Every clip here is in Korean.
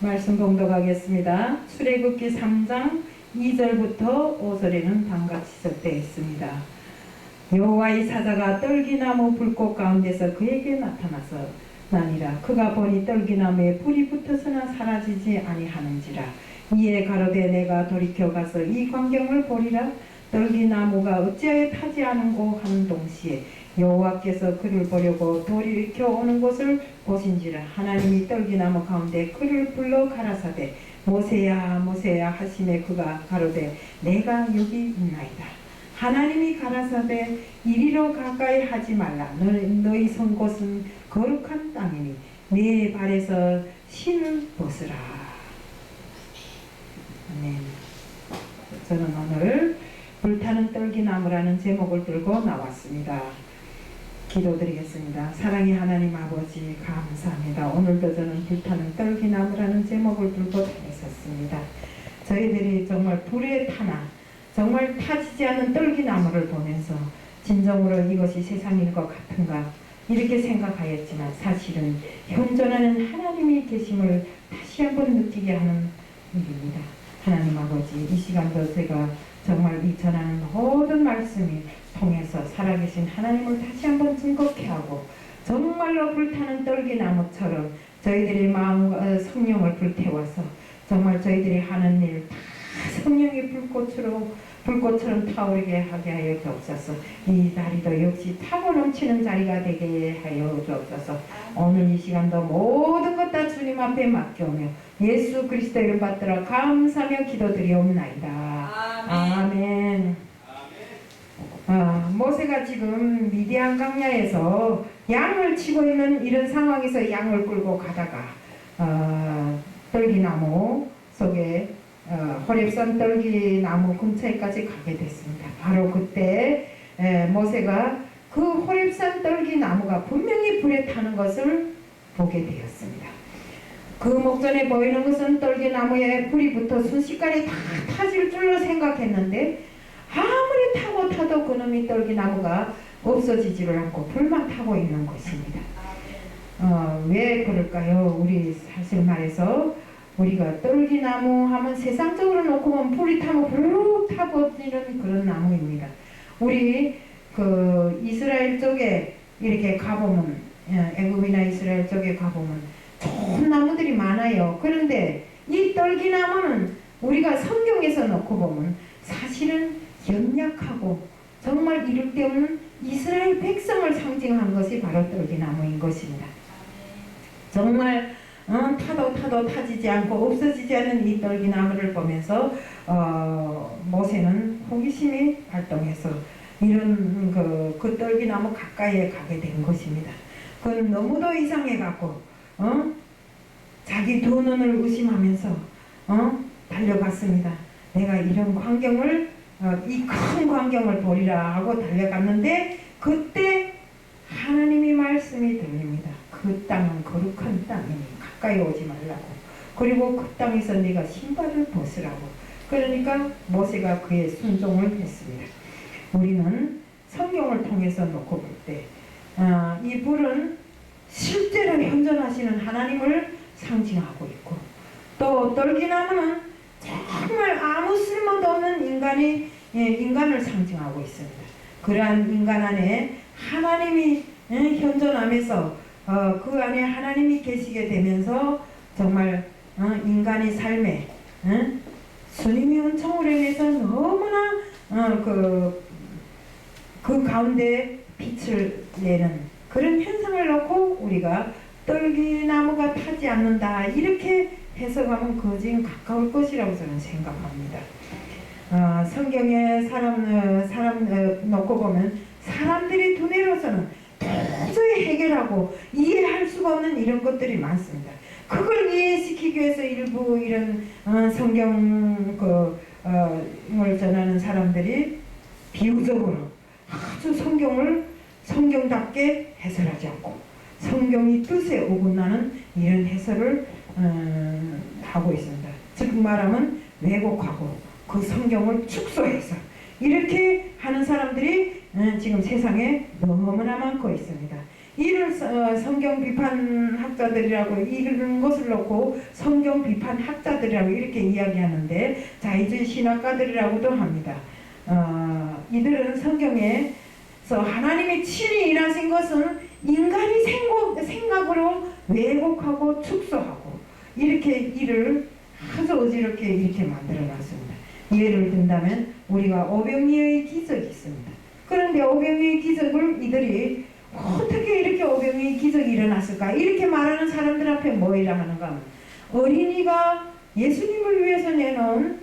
말씀 봉독하겠습니다. 출애굽기 3장 2절부터 5절에는 다음같이 적되어 있습니다. 여호와의 사자가 떨기나무 불꽃 가운데서 그에게 나타나서 나니라. 그가 보니 떨기나무에 불이 붙어서나 사라지지 아니하는지라. 이에 가로되 내가 돌이켜 가서 이 광경을 보리라. 떨기나무가 어찌하여 타지 않은고 하는 동시에 여호와께서 그를 보려고 돌이켜 오는 곳을 보신지라. 하나님이 떨기나무 가운데 그를 불러 가라사대 모세야 모세야 하시매 그가 가로되 내가 여기 있나이다. 하나님이 가라사대 이리로 가까이 하지 말라. 너희 선 곳은 거룩한 땅이니 네 발에서 신을 벗으라. 아멘. 저는 오늘 불타는 떨기나무라는 제목을 들고 나왔습니다. 기도드리겠습니다. 사랑의 하나님 아버지 감사합니다. 오늘도 저는 불타는 떨기나무라는 제목을 들고 다녔었습니다. 저희들이 정말 불에 타나 정말 타지지 않는 떨기나무를 보면서 진정으로 이것이 세상일 것 같은가 이렇게 생각하였지만 사실은 현존하는 하나님이 계심을 다시 한번 느끼게 하는 일입니다. 하나님 아버지 이 시간도 제가 정말 이 전하는 모든 말씀이 통해서 살아계신 하나님을 다시 한번 증거케 하고 정말로 불타는 떨기나무처럼 저희들의 마음과 성령을 불태워서 정말 저희들이 하는 일 다 성령의 불꽃처럼 타오르게 하게 하여 주옵소서. 이 자리도 역시 타고 넘치는 자리가 되게 하여 주옵소서. 오늘 이 시간도 모든 것 다 주님 앞에 맡겨오며 예수 그리스도 이름 받들어 감사하며 기도드리옵나이다. 아멘. 모세가 지금 미디안 광야에서 양을 치고 있는 이런 상황에서 양을 끌고 가다가 떨기나무 속에 호렙산 떨기나무 근처에까지 가게 됐습니다. 바로 그때 모세가 그 호렙산 떨기나무가 분명히 불에 타는 것을 보게 되었습니다. 그 목전에 보이는 것은 떨기나무에 불이 붙어 순식간에 다 타질 줄로 생각했는데 아무리 타고 타도 그놈이 떨기나무가 없어지지를 않고 불만 타고 있는 것입니다. 왜 그럴까요? 우리 사실 말해서 우리가 떨기나무 하면 세상적으로 놓고 보면 불이 타면 불룩 타버리는 그런 나무입니다. 우리 그 이스라엘 쪽에 이렇게 가보면 애굽이나 이스라엘 쪽에 가보면 좋은 나무들이 많아요. 그런데 이 떨기나무는 우리가 성경에서 놓고 보면 사실은 연약하고 정말 이를 데 없는 이스라엘 백성을 상징한 것이 바로 떨기나무인 것입니다. 정말 타도 타지지 않고 없어지지 않은 이 떨기나무를 보면서 모세는 호기심이 발동해서 이런 그 떨기나무 가까이에 가게 된 것입니다. 그건 너무도 이상해갖고 자기 두 눈을 의심하면서 달려갔습니다. 내가 이런 광경을 이 큰 광경을 보리라 하고 달려갔는데 그때 하나님이 말씀이 들립니다. 그 땅은 거룩한 땅이니 가까이 오지 말라고. 그리고 그 땅에서 네가 신발을 벗으라고. 그러니까 모세가 그의 순종을 했습니다. 우리는 성경을 통해서 놓고 볼 때 이 불은 실제로 현존하시는 하나님을 상징하고 있고 또 떨기나무는 정말 아무 쓸모도 없는 인간을 상징하고 있습니다. 그러한 인간 안에 하나님이 현존하면서 그 안에 하나님이 계시게 되면서 정말 인간의 삶에 주님의 은총을 인해서 너무나 그 가운데 빛을 내는 그런 현상을 놓고 우리가 떨기나무가 타지 않는다 이렇게 해석하면 거진 가까울 것이라고 저는 생각합니다. 성경에 사람 놓고 보면 사람들이 두뇌로서는 도저히 해결하고 이해할 수가 없는 이런 것들이 많습니다. 그걸 이해시키기 위해서 일부 이런 성경을 전하는 사람들이 비유적으로 아주 성경답게 해설하지 않고 성경이 뜻에 어긋나는 이런 해설을 하고 있습니다. 즉 말하면 왜곡하고 그 성경을 축소해서 이렇게 하는 사람들이 지금 세상에 너무나 많고 있습니다. 이를 성경 비판학자들이라고 이런 것을 놓고 성경 비판학자들이라고 이렇게 이야기하는데 자의주의 신학가들이라고도 합니다. 이들은 성경에서 하나님이 친히 일하신 것은 인간이 생각으로 왜곡하고 축소하고 이렇게 일을 아주 어지럽게 이렇게 만들어 놨습니다. 예를 든다면 우리가 오병이의 기적이 있습니다. 그런데 오병이의 기적을 이들이 어떻게 이렇게 오병이의 기적이 일어났을까? 이렇게 말하는 사람들 앞에 뭐이라 하는가? 어린이가 예수님을 위해서 내놓은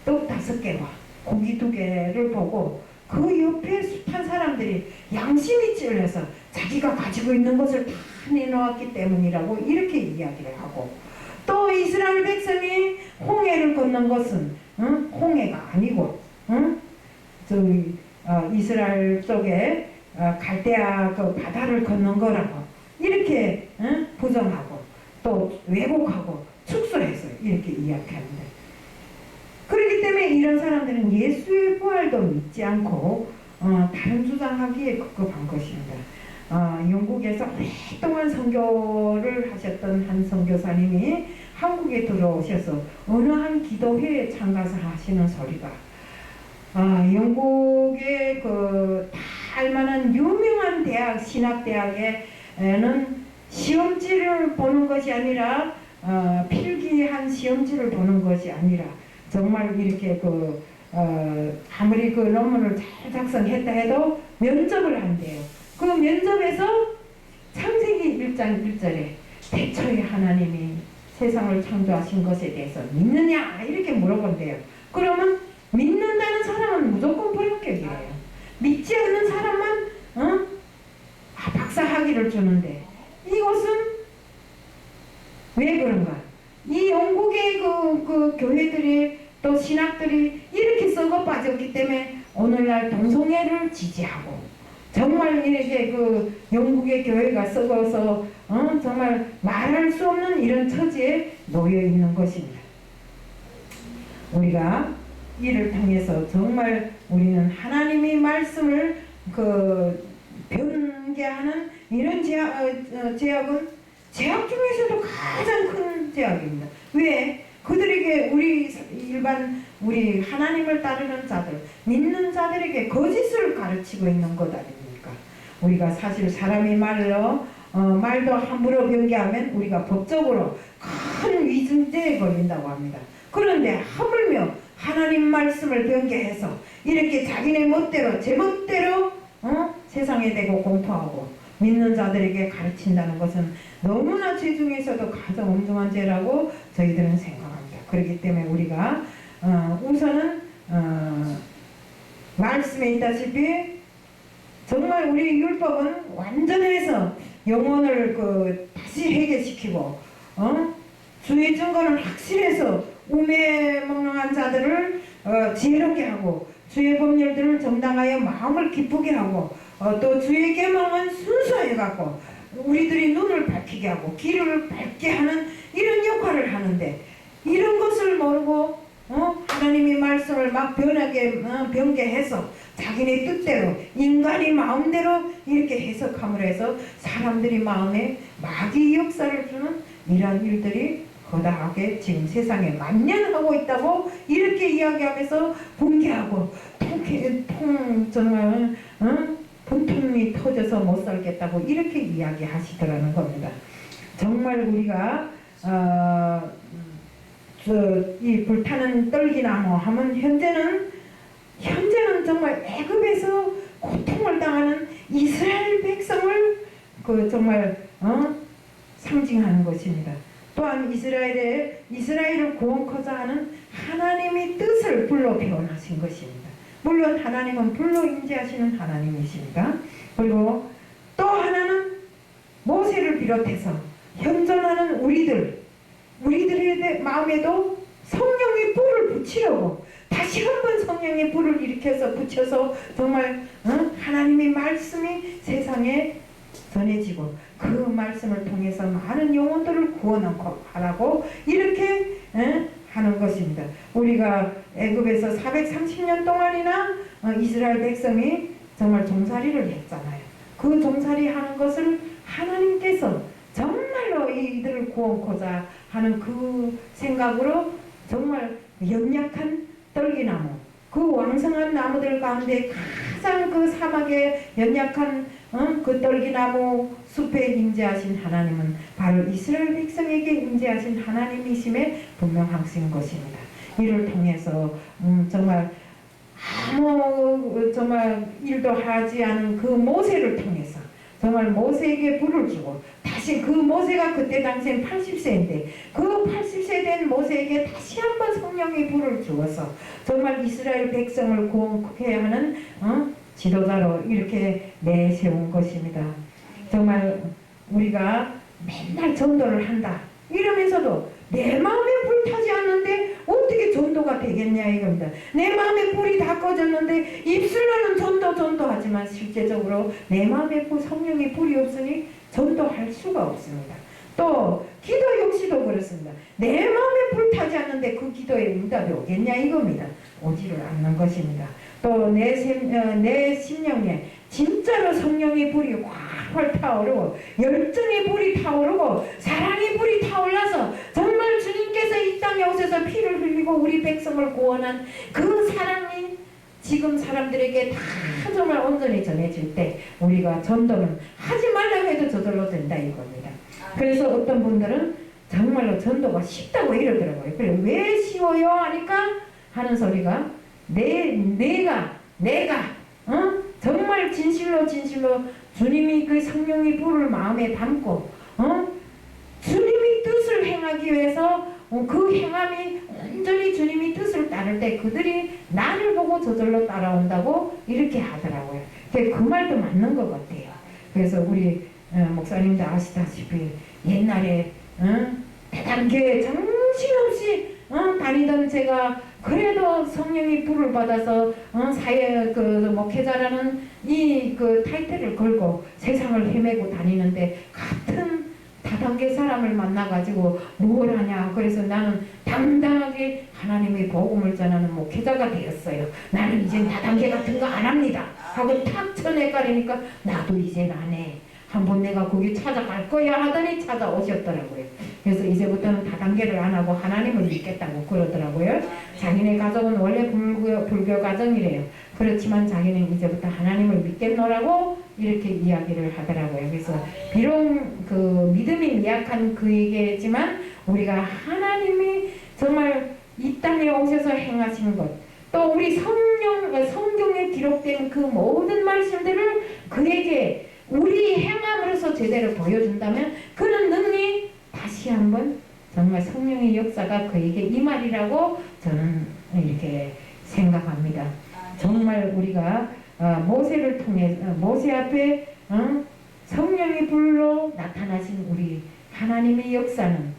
떡 5개와 고기 2개를 보고 그 옆에 숱한 사람들이 양심이 찔려서 자기가 가지고 있는 것을 다 내놓았기 때문이라고 이렇게 이야기를 하고, 또 이스라엘 백성이 홍해를 건넌 것은 홍해가 아니고 이스라엘 쪽에 갈대아 그 바다를 건넌 거라고 이렇게 부정하고 또 왜곡하고 축소해서 이렇게 이야기합니다. 그렇기 때문에 이런 사람들은 예수의 부활도 믿지 않고 다른 주장하기에 급급한 것입니다. 영국에서 오랫동안 선교를 하셨던 한 선교사님이 한국에 들어오셔서 어느 한 기도회에 참가해서 하시는 소리가, 영국의 그 다 알만한 유명한 대학, 신학대학에는 시험지를 보는 것이 아니라 필기한 시험지를 보는 것이 아니라 정말 이렇게 아무리 그 논문을 잘 작성했다 해도 면접을 한대요. 그 면접에서 창세기 1장 1절에 태초에 하나님이 세상을 창조하신 것에 대해서 믿느냐 이렇게 물어본대요. 그러면 믿는다는 사람은 무조건 불합격이에요. 믿지 않는 사람만 박사학위를 주는데, 이것은 왜 그런가? 이 영국의 그 교회들이 또 신학들이 이렇게 썩어 빠졌기 때문에 오늘날 동성애를 지지하고, 정말 이렇게 그 영국의 교회가 썩어서 정말 말할 수 없는 이런 처지에 놓여 있는 것입니다. 우리가 이를 통해서 정말 우리는 하나님의 말씀을 변개하는 이런 제약은 제약 중에서도 가장 큰 제약입니다. 왜? 그들에게 우리 하나님을 따르는 자들, 믿는 자들에게 거짓을 가르치고 있는 것 아닙니까? 우리가 사실 사람이 말도 함부로 변개하면 우리가 법적으로 큰 위증죄에 걸린다고 합니다. 그런데 하물며 하나님 말씀을 변개해서 이렇게 자기네 멋대로 제멋대로 세상에 대고 공포하고 믿는 자들에게 가르친다는 것은 너무나 죄 중에서도 가장 엄중한 죄라고 저희들은 생각합니다. 그렇기 때문에 우리가 우선은 말씀에 있다시피 정말 우리 율법은 완전해서 영혼을 다시 회개시키고 주의 증거는 확실해서 우매몽롱한 자들을 지혜롭게 하고 주의 법률들을 정당하여 마음을 기쁘게 하고 또 주의 계명은 순수해 갖고 우리들이 눈을 밝히게 하고 길을 밝게 하는 이런 역할을 하는데, 이런 것을 모르고 하나님의 말씀을 막 변개해서 자기네 뜻대로 인간의 마음대로 이렇게 해석함으로 해서 사람들이 마음에 마귀 역사를 주는 이러한 일들이 거다하게 지금 세상에 만연하고 있다고 이렇게 이야기하면서 분개하고 정말 분통이 터져서 못 살겠다고 이렇게 이야기하시더라는 겁니다. 정말 우리가 이 불타는 떨기나무 하면 현재는 정말 애굽에서 고통을 당하는 이스라엘 백성을 정말 상징하는 것입니다. 또한 이스라엘을 구원코자 하는 하나님의 뜻을 불로 표현하신 것입니다. 물론 하나님은 불로 임재하시는 하나님이십니다. 그리고 또 하나는 모세를 비롯해서 현존하는 우리들의 마음에도 성령의 불을 붙이려고 다시 한번 성령의 불을 일으켜서 붙여서 정말 하나님의 말씀이 세상에 전해지고 그 말씀을 통해서 많은 영혼들을 구원하라고 이렇게 하는 것입니다. 우리가 애굽에서 430년 동안이나 이스라엘 백성이 정말 종살이를 했잖아요. 그 종살이 하는 것을 하나님께서 정말로 이들을 구원코자 하는 그 생각으로 정말 연약한 떨기나무, 그 왕성한 나무들 가운데 가장 그 사막에 연약한 그 떨기나무 숲에 임재하신 하나님은 바로 이스라엘 백성에게 임재하신 하나님이심에 분명하신 것입니다. 이를 통해서 정말 아무 정말 일도 하지 않은 그 모세를 통해서 정말 모세에게 불을 주고 다시 그 모세가 그때 당시엔 80세인데 그 80세 된 모세에게 다시 한번 성령의 불을 주어서 정말 이스라엘 백성을 구원케 하는 지도자로 이렇게 내세운 것입니다. 정말 우리가 맨날 전도를 한다 이러면서도 내 마음에 불타지 않는데 어떻게 전도가 되겠냐 이겁니다. 내 마음에 불이 다 꺼졌는데 입술로는 전도하지만 실제적으로 내 마음에 성령의 불이 없으니 전도할 수가 없습니다. 또 기도 역시도 그렇습니다. 내 마음에 불타지 않는데 그 기도에 응답이 오겠냐 이겁니다. 오지를 않는 것입니다. 또 내 심령에 진짜로 성령의 불이 활활 타오르고 열정의 불이 타오르고 사랑의 불이 타올라서 정말 주님께서 이 땅에 오셔서 피를 흘리고 우리 백성을 구원한 그 사랑이 지금 사람들에게 다 정말 온전히 전해질 때 우리가 전도는 하지 말라고 해도 저절로 된다 이겁니다. 그래서 어떤 분들은 정말로 전도가 쉽다고 이러더라고요. 그래 왜 쉬워요 하니까 하는 소리가 내가 정말 진실로 주님이 그 성령의 불을 마음에 담고 주님의 뜻을 행하기 위해서 그 행함이 온전히 주님의 뜻을 따를 때 그들이 나를 보고 저절로 따라온다고 이렇게 하더라고요. 그 말도 맞는 것 같아요. 그래서 우리 목사님도 아시다시피 옛날에 대단교회 정신없이 다니던 제가 그래도 성령의 불을 받아서 사회 그 목회자라는 이 그 타이틀을 걸고 세상을 헤매고 다니는데 같은 다단계 사람을 만나가지고 뭘 하냐 그래서 나는 당당하게 하나님의 복음을 전하는 목회자가 되었어요. 나는 이제 다단계 같은 거 안 합니다 하고 탁 쳐내가리니까 나도 이젠 안 해. 한번 내가 거기 찾아갈 거야 하더니 찾아오셨더라고요. 그래서 이제부터는 다단계를 안 하고 하나님을 믿겠다고 그러더라고요. 자기네 가족은 원래 불교 가정이래요. 그렇지만 자기는 이제부터 하나님을 믿겠노라고 이렇게 이야기를 하더라고요. 그래서 비록 그 믿음이 미약한 그에게지만 우리가 하나님이 정말 이 땅에 오셔서 행하신 것, 또 우리 성경에 기록된 그 모든 말씀들을 그에게 우리 행함으로서 제대로 보여준다면 그는 능히 다시 한번 정말 성령의 역사가 그에게 임하리라고 저는 이렇게 생각합니다. 정말 우리가 모세를 통해 모세 앞에 성령의 불로 나타나신 우리 하나님의 역사는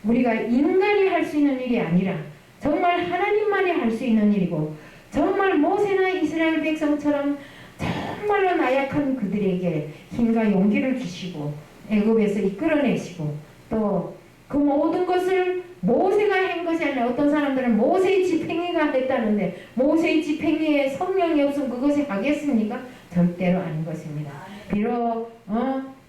우리가 인간이 할 수 있는 일이 아니라 정말 하나님만이 할 수 있는 일이고 정말 모세나 이스라엘 백성처럼 정말로 나약한 그들에게 힘과 용기를 주시고 애굽에서 이끌어내시고 또 그 모든 것을 모세가 한 것이 아니라 어떤 사람들은 모세의 집행위가 됐다는데 모세의 집행위에 성령이 없으면 그것이 하겠습니까? 절대로 아닌 것입니다. 비록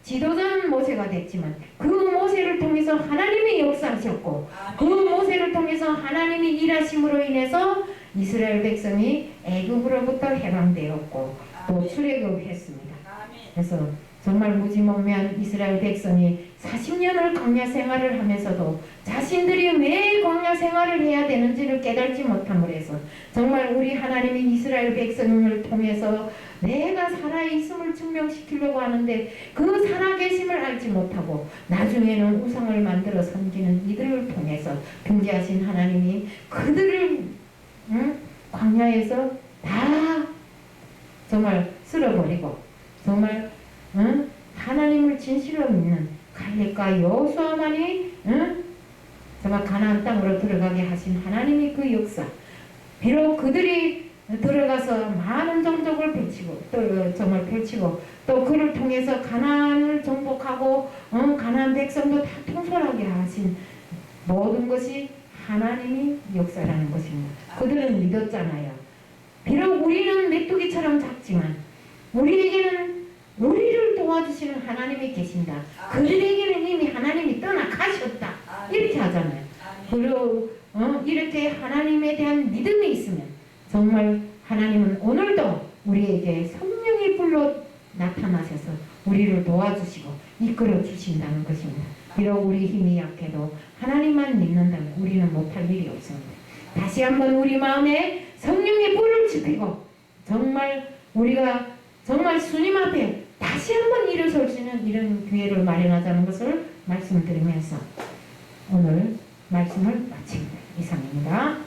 지도자는 모세가 됐지만 그 모세를 통해서 하나님이 역사하셨고 그 모세를 통해서 하나님이 일하심으로 인해서 이스라엘 백성이 애굽으로부터 해방되었고 또 출애굽했습니다. 그래서 정말 무지몽매한 이스라엘 백성이 40년을 광야 생활을 하면서도 자신들이 왜 광야 생활을 해야 되는지를 깨닫지 못함으로 해서 정말 우리 하나님이 이스라엘 백성을 통해서 내가 살아있음을 증명시키려고 하는데 그 살아계심을 알지 못하고 나중에는 우상을 만들어 섬기는 이들을 통해서 등재하신 하나님이 그들을 광야에서 다 정말 쓸어버리고 정말 하나님을 진실로 믿는 갈렙과 여호수아만이 정말 가나안 땅으로 들어가게 하신 하나님의 그 역사, 비록 그들이 들어가서 많은 정적을 펼치고 또 정말 펼치고 또 그를 통해서 가나안을 정복하고 가나안 백성도 다 통솔하게 하신 모든 것이 하나님의 역사라는 것입니다. 그들은 믿었잖아요. 비록 우리는 메뚜기처럼 작지만 우리에게는 우리를 도와주시는 하나님이 계신다. 그들에게는 이미 하나님이 떠나가셨다. 이렇게 하잖아요. 그리고 이렇게 하나님에 대한 믿음이 있으면 정말 하나님은 오늘도 우리에게 성령의 불로 나타나셔서 우리를 도와주시고 이끌어 주신다는 것입니다. 비록 우리 힘이 약해도 하나님만 믿는다면 우리는 못할 일이 없습니다. 다시 한번 우리 마음에 성령의 불을 지피고 정말 우리가 정말 주님 앞에 다시 한번 일어설 수 있는 이런 기회를 마련하자는 것을 말씀드리면서 오늘 말씀을 마칩니다. 이상입니다.